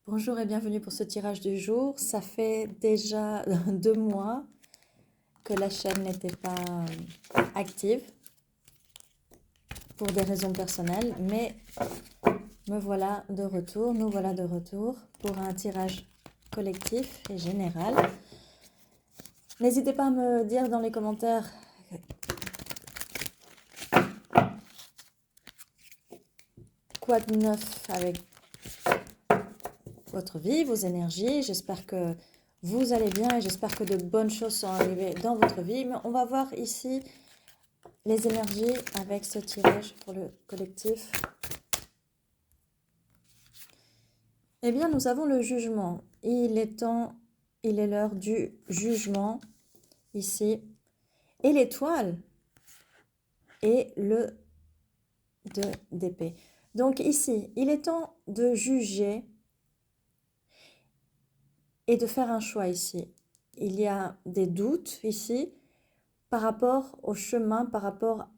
Bonjour et bienvenue pour ce tirage du jour. Ça fait déjà 2 mois que la chaîne n'était pas active pour des raisons personnelles, mais me voilà de retour, nous voilà de retour pour un tirage collectif et général. N'hésitez pas à me dire dans les commentaires quoi de neuf avec votre vie, vos énergies. J'espère que vous allez bien et j'espère que de bonnes choses sont arrivées dans votre vie. Mais on va voir ici les énergies avec ce tirage pour le collectif. Eh bien, nous avons le jugement. Il est temps, il est l'heure du jugement ici. Et l'étoile et le 2 d'épée. Donc ici, il est temps de juger et de faire un choix ici. Il y a des doutes ici par rapport au chemin, par rapport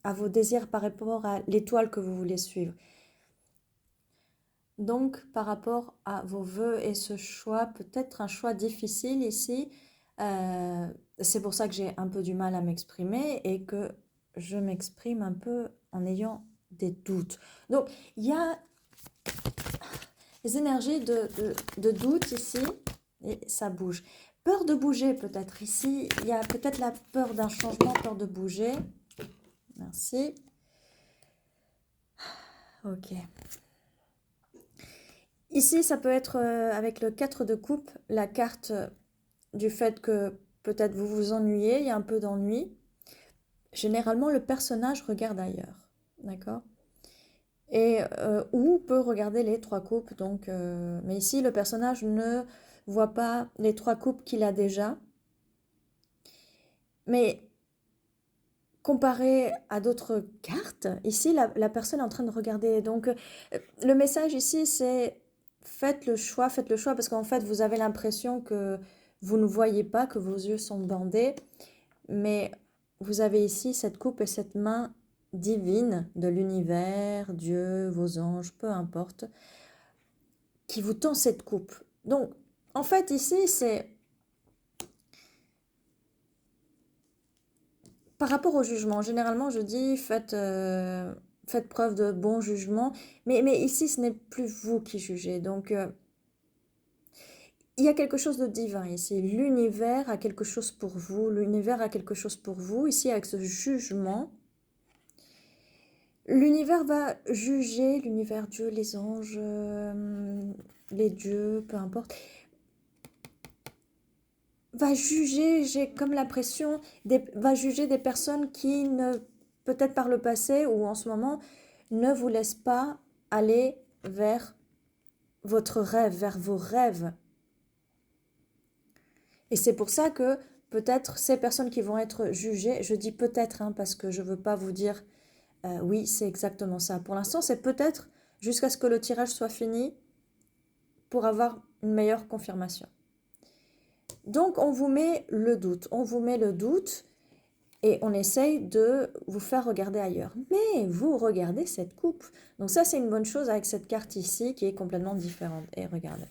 à vos désirs, par rapport à l'étoile que vous voulez suivre. Donc, par rapport à vos vœux et ce choix, peut-être un choix difficile ici, c'est pour ça que j'ai un peu du mal à m'exprimer et que je m'exprime un peu en ayant des doutes. Donc, il y a les énergies de doute ici et ça bouge. Peur de bouger peut-être ici, il y a peut-être la peur d'un changement, peur de bouger. Merci. Ok. Ici, ça peut être avec le 4 de coupe, la carte du fait que peut-être vous vous ennuyez, il y a un peu d'ennui. Généralement, le personnage regarde ailleurs, d'accord? Et ou peut regarder les 3 coupes, donc, mais ici, le personnage ne voit pas les 3 coupes qu'il a déjà. Mais comparé à d'autres cartes, ici, la personne est en train de regarder. Donc, le message ici, c'est faites le choix, parce qu'en fait, vous avez l'impression que vous ne voyez pas, que vos yeux sont bandés. Mais vous avez ici cette coupe et cette main divine de l'univers, Dieu, vos anges, peu importe, qui vous tend cette coupe. Donc, en fait, ici, c'est par rapport au jugement. Généralement, je dis faites preuve de bon jugement, mais ici, ce n'est plus vous qui jugez. Donc, il y a quelque chose de divin ici. L'univers a quelque chose pour vous. L'univers a quelque chose pour vous. Ici, avec ce jugement, l'univers va juger, l'univers, Dieu, les anges, les dieux, peu importe, va juger, j'ai comme l'impression, va juger des personnes qui ne, peut-être par le passé ou en ce moment, ne vous laissent pas aller vers votre rêve, vers vos rêves. Et c'est pour ça que peut-être ces personnes qui vont être jugées, je dis peut-être parce que je ne veux pas vous dire oui, c'est exactement ça. Pour l'instant, c'est peut-être jusqu'à ce que le tirage soit fini pour avoir une meilleure confirmation. Donc, on vous met le doute. On vous met le doute et on essaye de vous faire regarder ailleurs. Mais vous regardez cette coupe. Donc ça, c'est une bonne chose avec cette carte ici qui est complètement différente. Et regardez.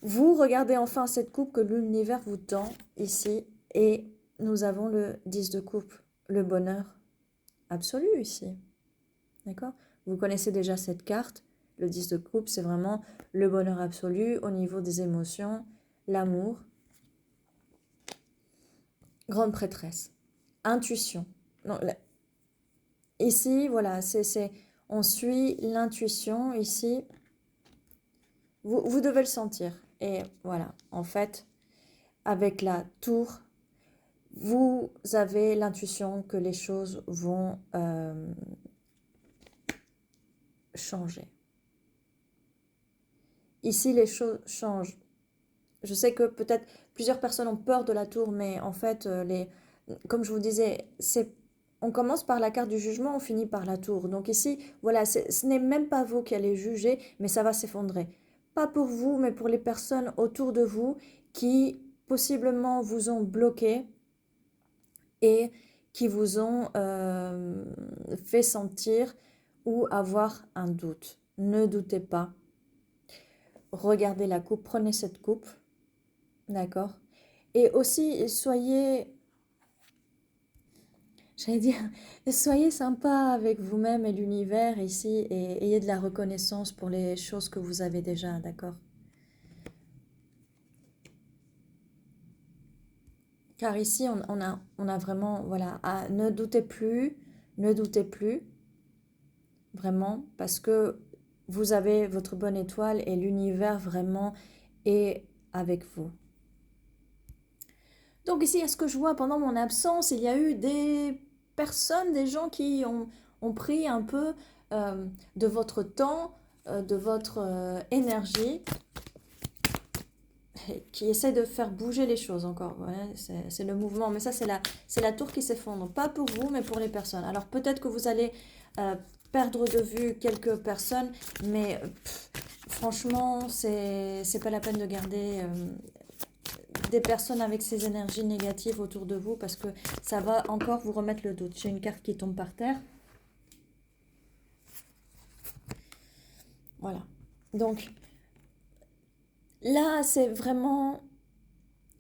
Vous regardez enfin cette coupe que l'univers vous tend ici. Et nous avons le 10 de coupe, le bonheur absolu ici. D'accord? Vous connaissez déjà cette carte. Le 10 de coupe, c'est vraiment le bonheur absolu au niveau des émotions, l'amour. Grande prêtresse. Intuition. Non, ici, voilà, on suit l'intuition ici. Vous devez le sentir. Et voilà, en fait, avec la tour, vous avez l'intuition que les choses vont changer. Ici, les choses changent. Je sais que peut-être plusieurs personnes ont peur de la tour, mais en fait, comme je vous disais, on commence par la carte du jugement, on finit par la tour. Donc ici, voilà, ce n'est même pas vous qui allez juger, mais ça va s'effondrer. Pas pour vous, mais pour les personnes autour de vous qui possiblement vous ont bloqué et qui vous ont fait sentir ou avoir un doute. Ne doutez pas. regardez la coupe, prenez cette coupe, d'accord? Et aussi, j'allais dire, soyez sympa avec vous-même et l'univers ici et ayez de la reconnaissance pour les choses que vous avez déjà, d'accord? Car ici, on a vraiment, voilà, ne doutez plus, vraiment, parce que vous avez votre bonne étoile et l'univers vraiment est avec vous. Donc ici, à ce que je vois pendant mon absence, il y a eu des personnes, des gens qui ont pris un peu de votre temps, de votre énergie, qui essaie de faire bouger les choses encore. Ouais, c'est le mouvement, mais ça c'est la tour qui s'effondre, pas pour vous, mais pour les personnes. Alors peut-être que vous allez euh, perdre de vue quelques personnes, mais franchement, c'est pas la peine de garder des personnes avec ces énergies négatives autour de vous parce que ça va encore vous remettre le doute. J'ai une carte qui tombe par terre. Voilà. Donc là, c'est vraiment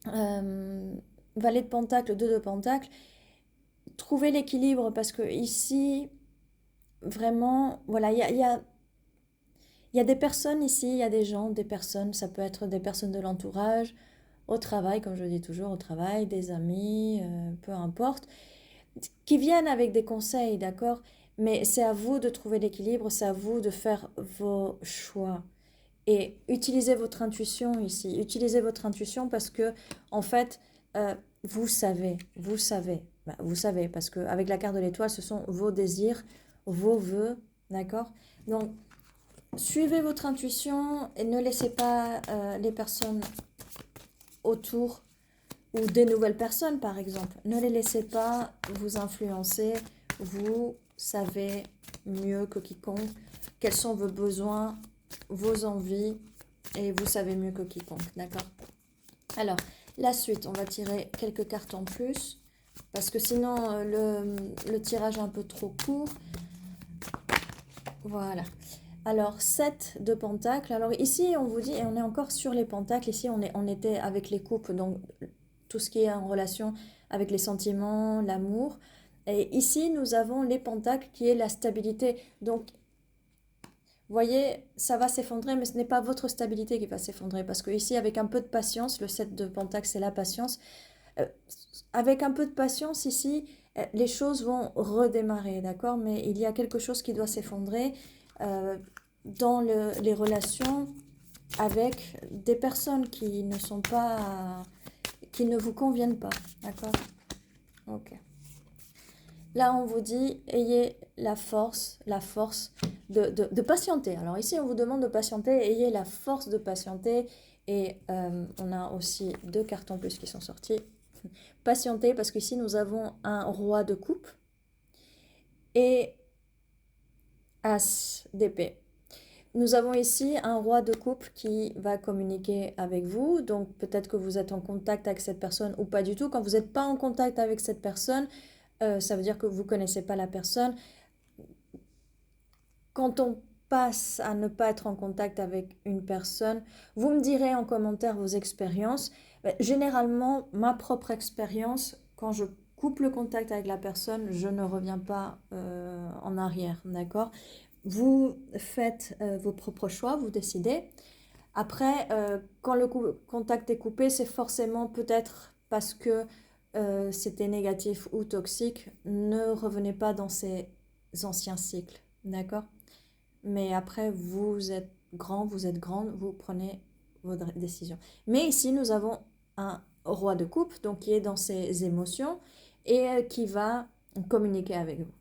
valet de pentacle, 2 de pentacle. Trouvez l'équilibre parce que ici, vraiment, voilà, il y a des personnes ici, il y a des gens, des personnes, ça peut être des personnes de l'entourage, au travail, comme je dis toujours, au travail, des amis, peu importe, qui viennent avec des conseils, d'accord? Mais c'est à vous de trouver l'équilibre, c'est à vous de faire vos choix. Et utilisez votre intuition ici. Utilisez votre intuition parce que, en fait, euh, vous savez, parce qu'avec la carte de l'étoile, ce sont vos désirs, vos vœux, d'accord? Donc, suivez votre intuition et ne laissez pas les personnes autour ou des nouvelles personnes, par exemple. Ne les laissez pas vous influencer. Vous savez mieux que quiconque quels sont vos besoins, vos envies, et vous savez mieux que quiconque, d'accord? Alors, la suite, on va tirer quelques cartes en plus, parce que sinon, le tirage est un peu trop court. Voilà. Alors, 7 de pentacles. Alors ici, on vous dit, et on est encore sur les pentacles, ici on était avec les coupes, donc tout ce qui est en relation avec les sentiments, l'amour. Et ici, nous avons les pentacles qui est la stabilité. Donc, voyez, ça va s'effondrer, mais ce n'est pas votre stabilité qui va s'effondrer. Parce que ici, avec un peu de patience, le 7 de pentacle, c'est la patience. Euh, avec un peu de patience ici, les choses vont redémarrer, d'accord? Mais il y a quelque chose qui doit s'effondrer dans les relations avec des personnes qui ne sont pas, qui ne vous conviennent pas, d'accord? Ok. Là, on vous dit, ayez la force de patienter. Alors ici, on vous demande de patienter, ayez la force de patienter. Et on a aussi 2 cartes en plus qui sont sorties. Patienter, parce qu'ici, nous avons un roi de coupe et as d'épée. Nous avons ici un roi de coupe qui va communiquer avec vous. Donc peut-être que vous êtes en contact avec cette personne ou pas du tout. Quand vous n'êtes pas en contact avec cette personne, ça veut dire que vous ne connaissez pas la personne. Quand on passe à ne pas être en contact avec une personne, vous me direz en commentaire vos expériences. Généralement, ma propre expérience, quand je coupe le contact avec la personne, je ne reviens pas en arrière, d'accord? Vous faites vos propres choix, vous décidez. Après, quand le contact est coupé, c'est forcément peut-être parce que c'était négatif ou toxique. Ne revenez pas dans ces anciens cycles, d'accord? Mais après, vous êtes grand, vous êtes grande, vous prenez vos décisions. Mais ici, nous avons un roi de coupe, donc qui est dans ses émotions et qui va communiquer avec vous.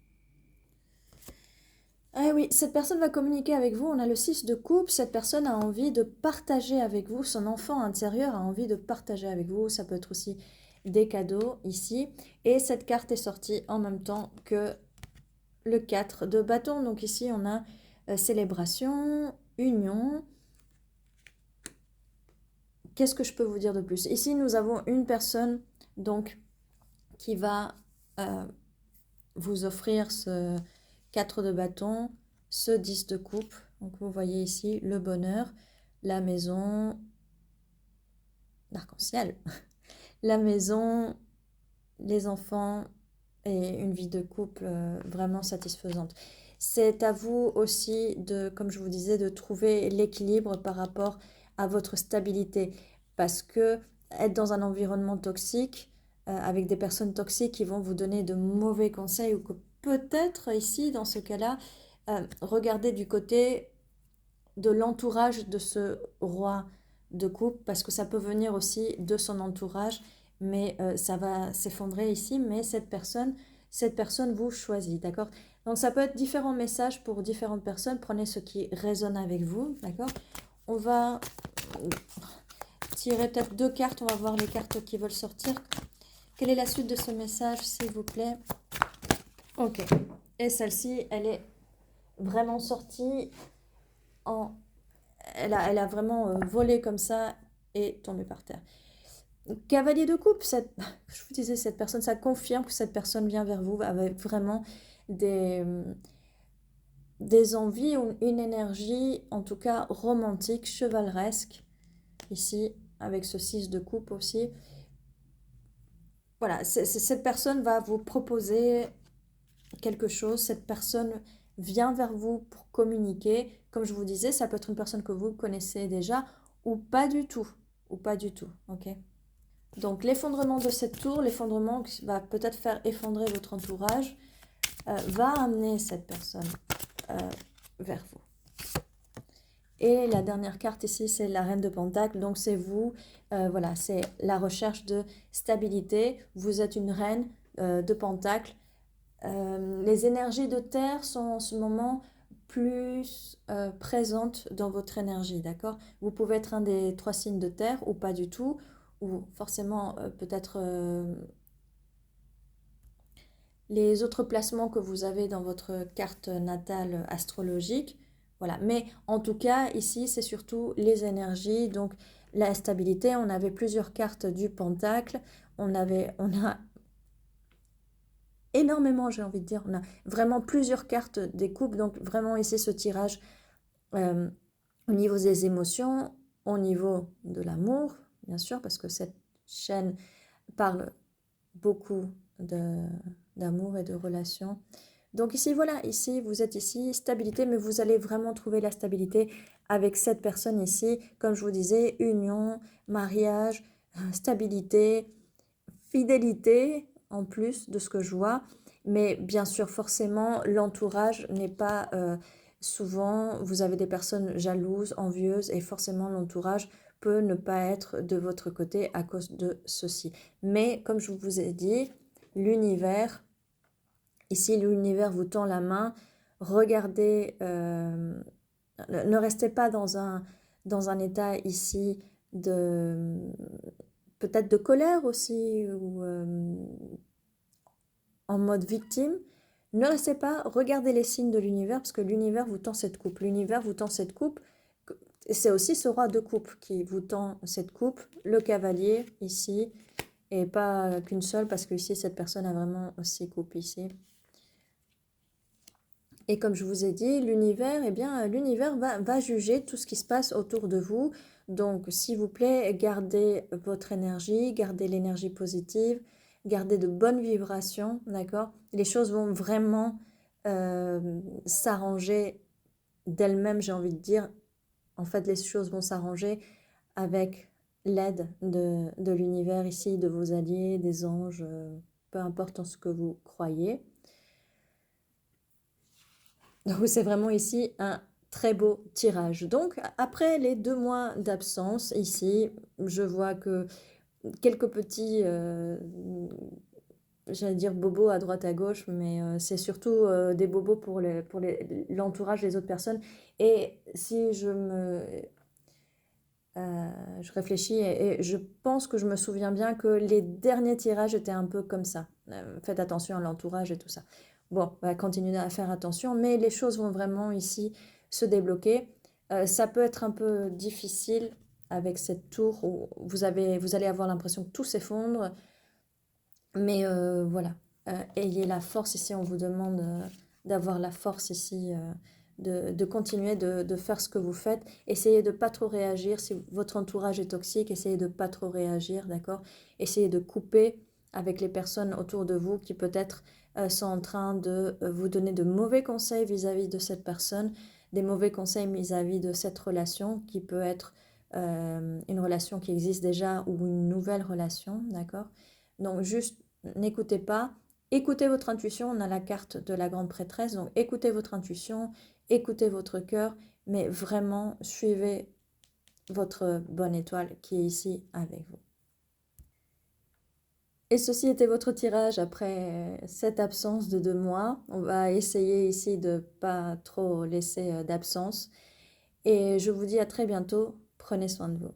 Ah oui, cette personne va communiquer avec vous. On a le 6 de coupe. Cette personne a envie de partager avec vous. Son enfant intérieur a envie de partager avec vous. Ça peut être aussi des cadeaux ici. Et cette carte est sortie en même temps que le 4 de bâton. Donc ici, on a célébration, union. Qu'est-ce que je peux vous dire de plus? Ici, nous avons une personne donc qui va vous offrir ce 4 de bâton, ce 10 de coupe. Donc vous voyez ici le bonheur, la maison, l'arc-en-ciel, la maison, les enfants et une vie de couple vraiment satisfaisante. C'est à vous aussi de, comme je vous disais, de trouver l'équilibre par rapport à votre stabilité. Parce que être dans un environnement toxique, avec des personnes toxiques qui vont vous donner de mauvais conseils ou que peut-être ici, dans ce cas-là, regardez du côté de l'entourage de ce roi de coupe, parce que ça peut venir aussi de son entourage, mais ça va s'effondrer ici, mais cette personne vous choisit, d'accord? Donc ça peut être différents messages pour différentes personnes, prenez ce qui résonne avec vous, d'accord? On va tirer peut-être 2 cartes, on va voir les cartes qui veulent sortir. Quelle est la suite de ce message, s'il vous plaît? Ok, et celle-ci, elle est vraiment sortie en... Elle a vraiment volé comme ça et tombé par terre. Cavalier de coupe, je vous disais, cette personne, ça confirme que cette personne vient vers vous avec vraiment des, des envies ou une énergie, en tout cas romantique, chevaleresque, ici, avec ce 6 de coupe aussi. Voilà, cette personne va vous proposer quelque chose, cette personne vient vers vous pour communiquer. Comme je vous disais, ça peut être une personne que vous connaissez déjà ou pas du tout, ok? Donc l'effondrement de cette tour, l'effondrement qui va peut-être faire effondrer votre entourage, va amener cette personne vers vous. Et la dernière carte ici, c'est la reine de Pentacle. Donc c'est vous, voilà, c'est la recherche de stabilité. Vous êtes une reine de Pentacle. Les énergies de terre sont en ce moment plus présentes dans votre énergie, d'accord? Vous pouvez être un des 3 signes de terre ou pas du tout, ou forcément peut-être les autres placements que vous avez dans votre carte natale astrologique. Voilà, mais en tout cas, ici, c'est surtout les énergies, donc la stabilité. On avait plusieurs cartes du Pentacle, on a énormément, j'ai envie de dire, on a vraiment plusieurs cartes des coupes, donc vraiment ici, ce tirage au niveau des émotions, au niveau de l'amour, bien sûr, parce que cette chaîne parle beaucoup d'amour et de relations. Donc ici, voilà, ici, vous êtes ici, stabilité, mais vous allez vraiment trouver la stabilité avec cette personne ici. Comme je vous disais, union, mariage, stabilité, fidélité, en plus de ce que je vois. Mais bien sûr, forcément, l'entourage n'est pas... souvent, vous avez des personnes jalouses, envieuses, et forcément, l'entourage peut ne pas être de votre côté à cause de ceci. Mais comme je vous ai dit, l'univers, ici l'univers vous tend la main, regardez, ne restez pas dans un état ici de peut-être de colère aussi ou en mode victime. Ne restez pas, regardez les signes de l'univers parce que l'univers vous tend cette coupe. L'univers vous tend cette coupe. C'est aussi ce roi de coupe qui vous tend cette coupe, le cavalier ici, et pas qu'une seule parce que ici cette personne a vraiment aussi coupe ici. Et comme je vous ai dit, l'univers, eh bien, l'univers va juger tout ce qui se passe autour de vous. Donc, s'il vous plaît, gardez votre énergie, gardez l'énergie positive, gardez de bonnes vibrations, d'accord? Les choses vont vraiment s'arranger d'elles-mêmes, j'ai envie de dire. En fait, les choses vont s'arranger avec l'aide de l'univers ici, de vos alliés, des anges, peu importe en ce que vous croyez. Donc c'est vraiment ici un très beau tirage. Donc après les 2 mois d'absence, ici, je vois que quelques petits, j'allais dire bobos à droite à gauche, mais c'est surtout des bobos pour l'entourage des autres personnes. Et si je réfléchis et je pense que je me souviens bien que les derniers tirages étaient un peu comme ça. Faites attention à l'entourage et tout ça. Bon, on va continuer à faire attention, mais les choses vont vraiment ici se débloquer. Ça peut être un peu difficile avec cette tour où vous allez avoir l'impression que tout s'effondre. Mais voilà, ayez la force ici, on vous demande d'avoir la force ici de continuer de faire ce que vous faites. Essayez de pas trop réagir. Si votre entourage est toxique, essayez de pas trop réagir, d'accord? Essayez de couper avec les personnes autour de vous qui peut-être sont en train de vous donner de mauvais conseils vis-à-vis de cette personne, des mauvais conseils vis-à-vis de cette relation qui peut être une relation qui existe déjà ou une nouvelle relation, d'accord? Donc juste n'écoutez pas, écoutez votre intuition, on a la carte de la grande prêtresse, donc écoutez votre intuition, écoutez votre cœur, mais vraiment suivez votre bonne étoile qui est ici avec vous. Et ceci était votre tirage après cette absence de 2 mois. On va essayer ici de pas trop laisser d'absence. Et je vous dis à très bientôt. Prenez soin de vous.